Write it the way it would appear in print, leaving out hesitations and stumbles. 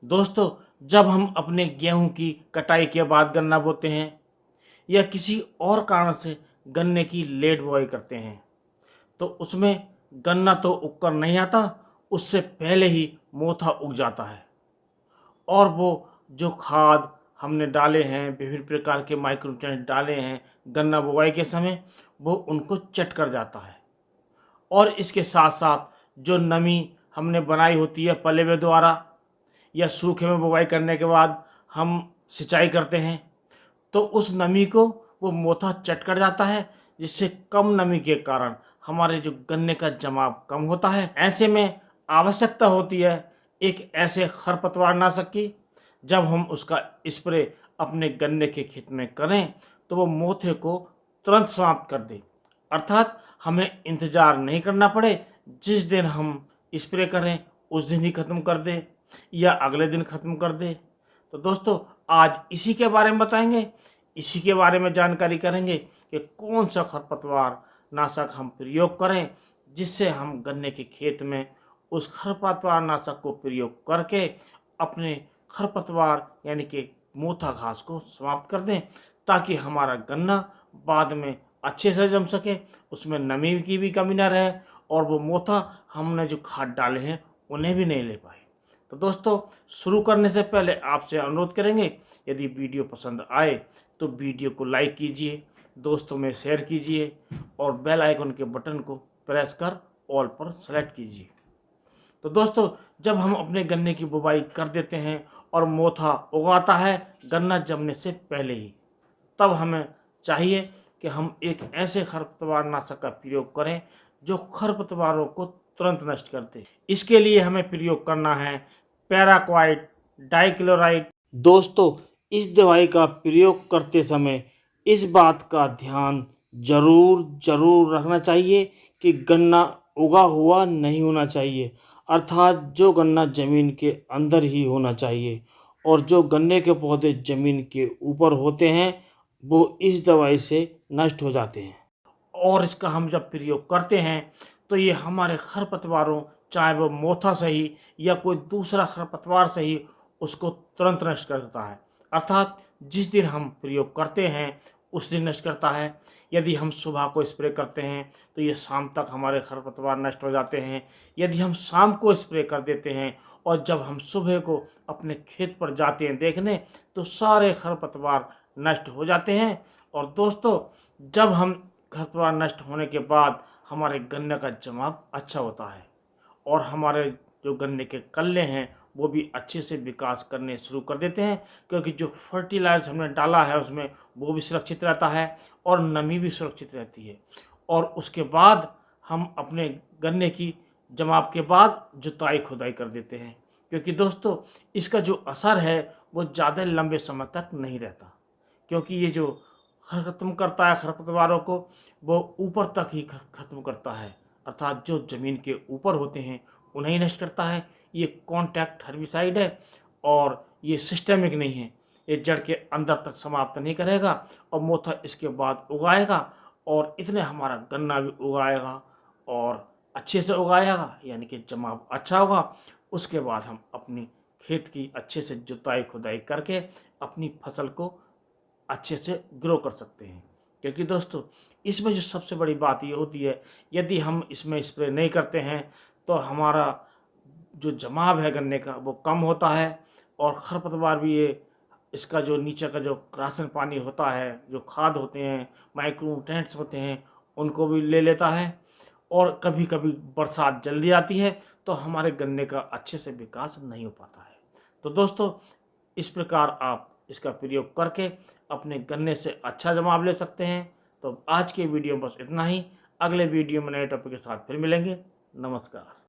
दोस्तों, जब हम अपने गेहूं की कटाई के बाद गन्ना बोते हैं या किसी और कारण से गन्ने की लेट बुआई करते हैं तो उसमें गन्ना तो उगकर नहीं आता, उससे पहले ही मोथा उग जाता है और वो जो खाद हमने डाले हैं, विभिन्न प्रकार के माइक्रोन्यूट्रिएंट डाले हैं गन्ना बुआई के समय, वो उनको चट कर जाता है। और इसके साथ साथ जो नमी हमने बनाई होती है पलेवे द्वारा या सूखे में बुवाई करने के बाद हम सिंचाई करते हैं, तो उस नमी को वो मोथा चट कर जाता है, जिससे कम नमी के कारण हमारे जो गन्ने का जमाव कम होता है। ऐसे में आवश्यकता होती है एक ऐसे खरपतवार नाशक की, जब हम उसका स्प्रे अपने गन्ने के खेत में करें तो वो मोथे को तुरंत समाप्त कर दे, अर्थात हमें इंतज़ार नहीं करना पड़े। जिस दिन हम स्प्रे करें उस दिन ही ख़त्म कर दे या अगले दिन ख़त्म कर दे। तो दोस्तों, आज इसी के बारे में बताएंगे, इसी के बारे में जानकारी करेंगे कि कौन सा खरपतवार नाशक हम प्रयोग करें जिससे हम गन्ने के खेत में उस खरपतवार नाशक को प्रयोग करके अपने खरपतवार यानी कि मोथा घास को समाप्त कर दें, ताकि हमारा गन्ना बाद में अच्छे से जम सके, उसमें नमी की भी कमी ना रहे और वो मोथा हमने जो खाद डाले हैं उन्हें भी नहीं ले पाए। तो दोस्तों, शुरू करने से पहले आपसे अनुरोध करेंगे, यदि वीडियो पसंद आए तो वीडियो को लाइक कीजिए, दोस्तों में शेयर कीजिए और बेल आइकन के बटन को प्रेस कर ऑल पर सेलेक्ट कीजिए। तो दोस्तों, जब हम अपने गन्ने की बुवाई कर देते हैं और मोथा उगाता है गन्ना जमने से पहले ही, तब हमें चाहिए कि हम एक ऐसे खरपतवार नाशक का प्रयोग करें जो खरपतवारों को तुरंत नष्ट कर दे। इसके लिए हमें प्रयोग करना है पैराक्वाइट डाइक्लोराइड। दोस्तों, इस दवाई का प्रयोग करते समय इस बात का ध्यान जरूर रखना चाहिए कि गन्ना उगा हुआ नहीं होना चाहिए, अर्थात जो गन्ना ज़मीन के अंदर ही होना चाहिए, और जो गन्ने के पौधे ज़मीन के ऊपर होते हैं वो इस दवाई से नष्ट हो जाते हैं। और इसका हम जब प्रयोग करते हैं तो ये हमारे खरपतवारों, चाहे वो मोथा सही या कोई दूसरा खरपतवार सही, उसको तुरंत नष्ट कर देता है, अर्थात जिस दिन हम प्रयोग करते हैं उस दिन नष्ट करता है। यदि हम सुबह को स्प्रे करते हैं तो ये शाम तक हमारे खरपतवार नष्ट हो जाते हैं। यदि हम शाम को स्प्रे कर देते हैं और जब हम सुबह को अपने खेत पर जाते हैं देखने, तो सारे खरपतवार नष्ट हो जाते हैं। और दोस्तों, जब हम खरपतवार नष्ट होने के बाद हमारे गन्ने का जमाव अच्छा होता है और हमारे जो गन्ने के कल्ले हैं वो भी अच्छे से विकास करने शुरू कर देते हैं, क्योंकि जो फर्टिलाइजर हमने डाला है उसमें वो भी सुरक्षित रहता है और नमी भी सुरक्षित रहती है। और उसके बाद हम अपने गन्ने की जमाव के बाद जुताई खुदाई कर देते हैं, क्योंकि दोस्तों इसका जो असर है वो ज़्यादा लंबे समय तक नहीं रहता, क्योंकि ये जो ख़त्म करता है खरपतवारों को वो ऊपर तक ही ख़त्म करता है, अर्थात जो ज़मीन के ऊपर होते हैं उन्हें ही नष्ट करता है। ये कॉन्टैक्ट हर्बिसाइड है और ये सिस्टेमिक नहीं है, ये जड़ के अंदर तक समाप्त नहीं करेगा और मोथा इसके बाद उगाएगा और इतने हमारा गन्ना भी उगाएगा और अच्छे से उगाएगा, यानी कि जमाव अच्छा होगा। उसके बाद हम अपनी खेत की अच्छे से जुताई खुदाई करके अपनी फसल को अच्छे से ग्रो कर सकते हैं। क्योंकि दोस्तों इसमें जो सबसे बड़ी बात ये होती है, यदि हम इसमें स्प्रे नहीं करते हैं तो हमारा जो जमाव है गन्ने का वो कम होता है और खरपतवार भी ये इसका जो नीचे का जो राशन पानी होता है, जो खाद होते हैं, माइक्रोन्यूट्रिएंट्स होते हैं, उनको भी ले लेता है। और कभी कभी बरसात जल्दी आती है तो हमारे गन्ने का अच्छे से विकास नहीं हो पाता है। तो दोस्तों, इस प्रकार आप इसका प्रयोग करके अपने गन्ने से अच्छा जमाव ले सकते हैं। तो आज के वीडियो बस इतना ही, अगले वीडियो में नए टॉपिक के साथ फिर मिलेंगे। नमस्कार।